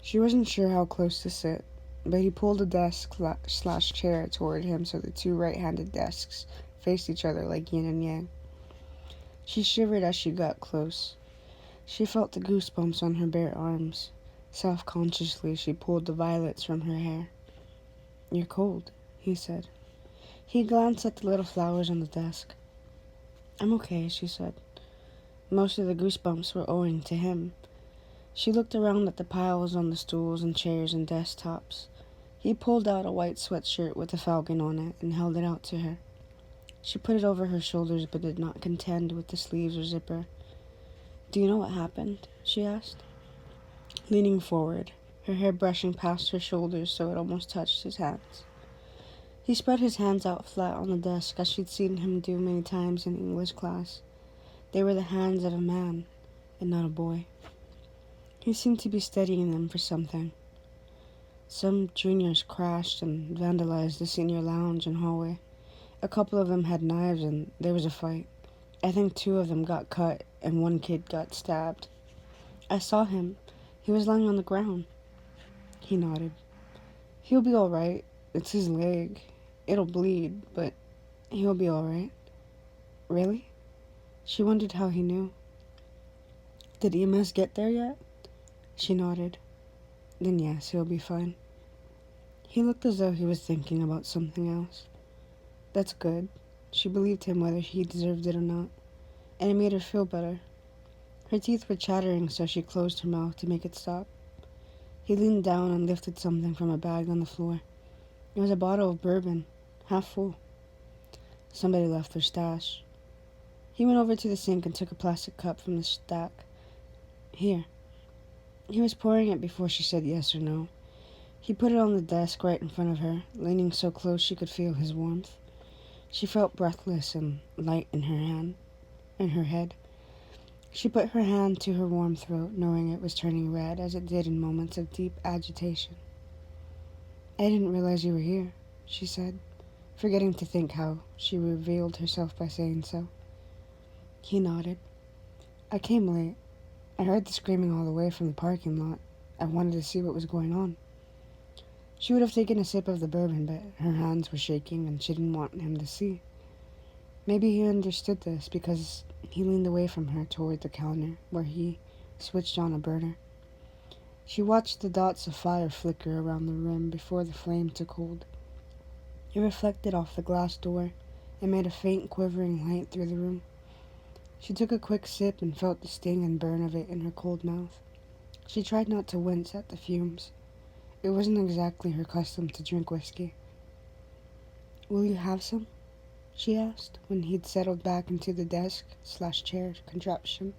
She wasn't sure how close to sit, but he pulled a desk/chair toward him so the two right-handed desks faced each other like yin and yang. She shivered as she got close. She felt the goosebumps on her bare arms. Self-consciously, she pulled the violets from her hair. "You're cold," he said. He glanced at the little flowers on the desk. "I'm okay," she said. Most of the goosebumps were owing to him. She looked around at the piles on the stools and chairs and desktops. He pulled out a white sweatshirt with a falcon on it and held it out to her. She put it over her shoulders but did not contend with the sleeves or zipper. "Do you know what happened?" she asked, leaning forward, her hair brushing past her shoulders so it almost touched his hands. He spread his hands out flat on the desk as she'd seen him do many times in English class. They were the hands of a man and not a boy. He seemed to be studying them for something. Some juniors crashed and vandalized the senior lounge and hallway. A couple of them had knives and there was a fight. I think 2 of them got cut and 1 kid got stabbed. I saw him. He was lying on the ground. He nodded. "He'll be all right. It's his leg. It'll bleed, but he'll be all right." "Really?" She wondered how he knew. "Did EMS get there yet?" She nodded. "Then yes, he'll be fine." He looked as though he was thinking about something else. That's good. She believed him whether he deserved it or not, and it made her feel better. Her teeth were chattering, so she closed her mouth to make it stop. He leaned down and lifted something from a bag on the floor. It was a bottle of bourbon, half full. Somebody left their stash. He went over to the sink and took a plastic cup from the stack. "Here." He was pouring it before she said yes or no. He put it on the desk right in front of her, leaning so close she could feel his warmth. She felt breathless and light in her head. She put her hand to her warm throat, knowing it was turning red as it did in moments of deep agitation. "I didn't realize you were here," she said, forgetting to think how she revealed herself by saying so. He nodded. "I came late. I heard the screaming all the way from the parking lot. I wanted to see what was going on." She would have taken a sip of the bourbon, but her hands were shaking and she didn't want him to see. Maybe he understood this because he leaned away from her toward the counter where he switched on a burner. She watched the dots of fire flicker around the rim before the flame took hold. It reflected off the glass door and made a faint quivering light through the room. She took a quick sip and felt the sting and burn of it in her cold mouth. She tried not to wince at the fumes. It wasn't exactly her custom to drink whiskey. "Will you have some?" she asked when he'd settled back into the desk/chair contraption.